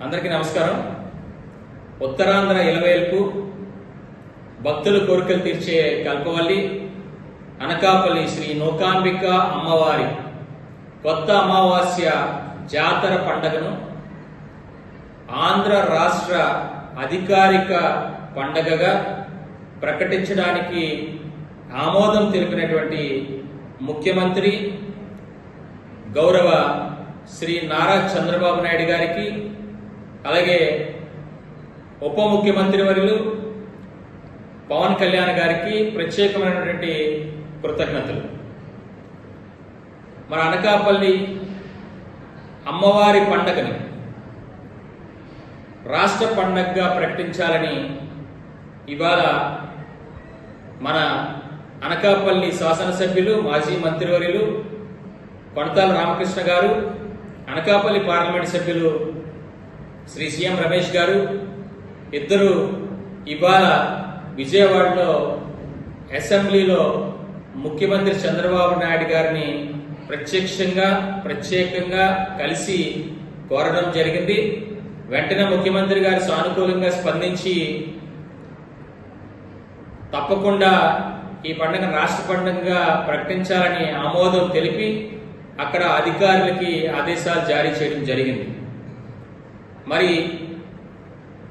అందరికీ నమస్కారం. ఉత్తరాంధ్ర ఇలవేల్పు భక్తుల కోరికలు తీర్చే కల్పవల్లి అనకాపల్లి శ్రీ నూకాంబిక అమ్మవారి కొత్త అమావాస్య జాతర పండగను ఆంధ్ర రాష్ట్ర అధికారిక పండగగా ప్రకటించడానికి ఆమోదం తెలిపినటువంటి ముఖ్యమంత్రి గౌరవ శ్రీ నారా చంద్రబాబు నాయుడు గారికి, అలాగే ఉప ముఖ్యమంత్రి వర్యులు పవన్ కళ్యాణ్ గారికి ప్రత్యేకమైనటువంటి కృతజ్ఞతలు. మన అనకాపల్లి అమ్మవారి పండగని రాష్ట్ర పండగగా ప్రకటించాలని ఇవాళ మన అనకాపల్లి శాసనసభ్యులు మాజీ మంత్రివర్యులు కొనతాల రామకృష్ణ గారు, అనకాపల్లి పార్లమెంట్ సభ్యులు శ్రీ సీఎం రమేష్ గారు ఇద్దరు ఇవాళ విజయవాడలో అసెంబ్లీలో ముఖ్యమంత్రి చంద్రబాబు నాయుడు గారిని ప్రత్యేకంగా కలిసి కోరడం జరిగింది. వెంటనే ముఖ్యమంత్రి గారు సానుకూలంగా స్పందించి తప్పకుండా ఈ పండుగ రాష్ట్ర పండుగగా ప్రకటించాలని ఆమోదం తెలిపి అక్కడ అధికారులకి ఆదేశాలు జారీ చేయడం జరిగింది. మరి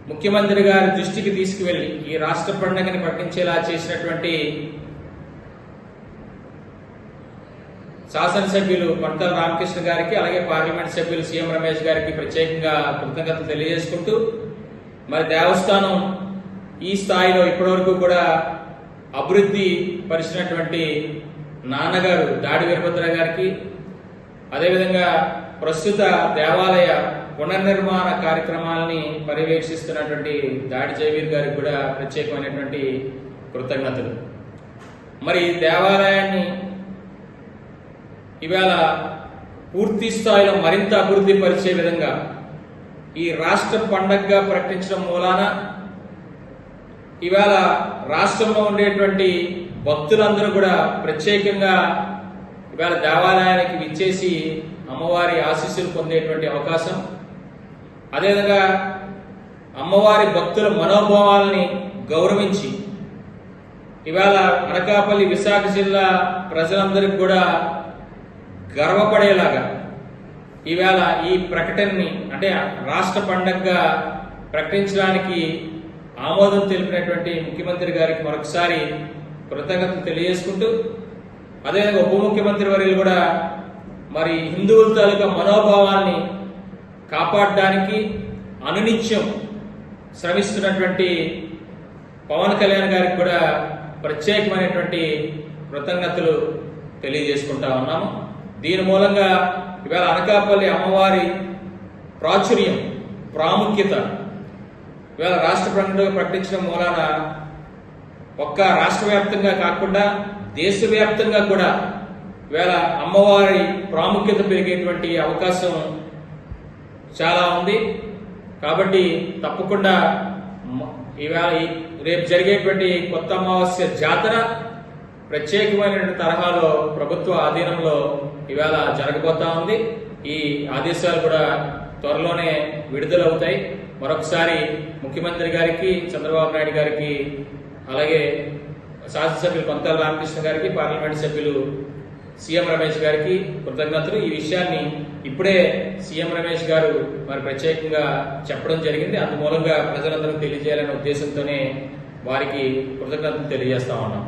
ముఖ్యమంత్రి గారి దృష్టికి తీసుకువెళ్లి ఈ రాష్ట్ర పండుగని ప్రకటించేలా చేసినటువంటి శాసనసభ్యులు కొనతాల రామకృష్ణ గారికి, అలాగే పార్లమెంట్ సభ్యులు సీఎం రమేష్ గారికి ప్రత్యేకంగా కృతజ్ఞతలు తెలియజేసుకుంటూ, మరి దేవస్థానం ఈ స్థాయిలో ఇప్పటివరకు కూడా అభివృద్ధి పరిచినటువంటి నాన్నగారు దాడి వీరభద్ర గారికి, అదేవిధంగా ప్రస్తుత దేవాలయ పునర్నిర్మాణ కార్యక్రమాలని పర్యవేక్షిస్తున్నటువంటి దాడి జయవీర్ గారికి కూడా ప్రత్యేకమైనటువంటి కృతజ్ఞతలు. మరి దేవాలయాన్ని ఇవాళ పూర్తి స్థాయిలో మరింత అభివృద్ధి పరిచే విధంగా ఈ రాష్ట్ర పండగగా ప్రకటించడం మూలాన ఇవాళ రాష్ట్రంలో ఉండేటువంటి భక్తులందరూ కూడా ప్రత్యేకంగా ఇవాళ దేవాలయానికి విచ్చేసి అమ్మవారి ఆశీస్సులు పొందేటువంటి అవకాశం, అదేవిధంగా అమ్మవారి భక్తుల మనోభావాలని గౌరవించి ఇవాళ అనకాపల్లి విశాఖ జిల్లా ప్రజలందరికీ కూడా గర్వపడేలాగా ఇవాళ ఈ ప్రకటనని అంటే రాష్ట్ర పండగగా ప్రకటించడానికి ఆమోదం తెలిపినటువంటి ముఖ్యమంత్రి గారికి మరొకసారి కృతజ్ఞతలు తెలియజేసుకుంటూ, అదేవిధంగా ఉప ముఖ్యమంత్రి వర్యులు కూడా మరి హిందువుల తాలూకా మనోభావాన్ని కాపాడడానికి అనునిత్యం శ్రమిస్తున్నటువంటి పవన్ కళ్యాణ్ గారికి కూడా ప్రత్యేకమైనటువంటి కృతజ్ఞతలు తెలియజేసుకుంటా ఉన్నాము. దీని మూలంగా ఇవాళ అనకాపల్లి అమ్మవారి ప్రాచుర్యం, ప్రాముఖ్యత ఇవాళ రాష్ట్ర పండుగ ప్రకటించడం మూలాన ఒక్క రాష్ట్ర వ్యాప్తంగా కాకుండా దేశవ్యాప్తంగా కూడా ఇవాళ అమ్మవారి ప్రాముఖ్యత పెరిగేటువంటి అవకాశం చాలా ఉంది. కాబట్టి తప్పకుండా ఇవాళ రేపు జరిగేటువంటి కొత్త అమావాస్య జాతర ప్రత్యేకమైన తరహాలో ప్రభుత్వ ఆధీనంలో ఇవాళ జరగబోతా ఉంది. ఈ ఆదేశాలు కూడా త్వరలోనే విడుదలవుతాయి. మరొకసారి ముఖ్యమంత్రి గారికి, చంద్రబాబు నాయుడు గారికి, అలాగే శాసనసభ్యులు కొనతాల రామకృష్ణ గారికి, పార్లమెంట్ సభ్యులు సీఎం రమేష్ గారికి కృతజ్ఞతలు. ఈ విషయాన్ని ఇప్పుడే సీఎం రమేష్ గారు మరి ప్రత్యేకంగా చెప్పడం జరిగింది. అందుమూలంగా ప్రజలందరూ తెలియజేయాలనే ఉద్దేశంతోనే వారికి కృతజ్ఞతలు తెలియజేస్తా ఉన్నాం.